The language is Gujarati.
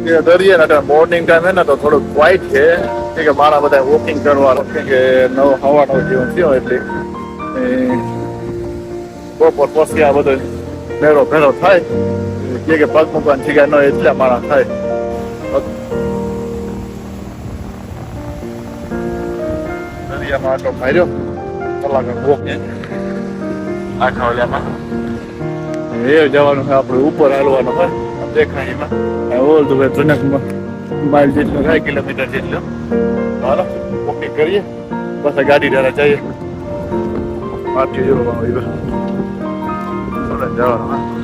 કે દરિયા મોર્નિંગ ટાઈમ હે ને તો થોડુંક વ્હાઈટ છે કે મારા બધા વોકિંગ કરવાનું કે હવા 9 જેવું થયો એટલે બપોર પછી આ બધો મેળો ભેળો થાય કે પગ મૂકવાની જગ્યા ન એટલા માણસ થાય. દરિયામાં આટલો માર્યો કલાક વોક આખા ઓલિયામાં એ જવાનું છે આપણે ઉપર હાલવાનું હોય દેખાય એમાં ઓલ તો ભાઈ 3 માઇલ જેટલો થાય કિલોમીટર જેટલો હાલો વોકિંગ કરીએ પછી ગાડી દ્વારા જઈએ પાછી જવાનું જવાનું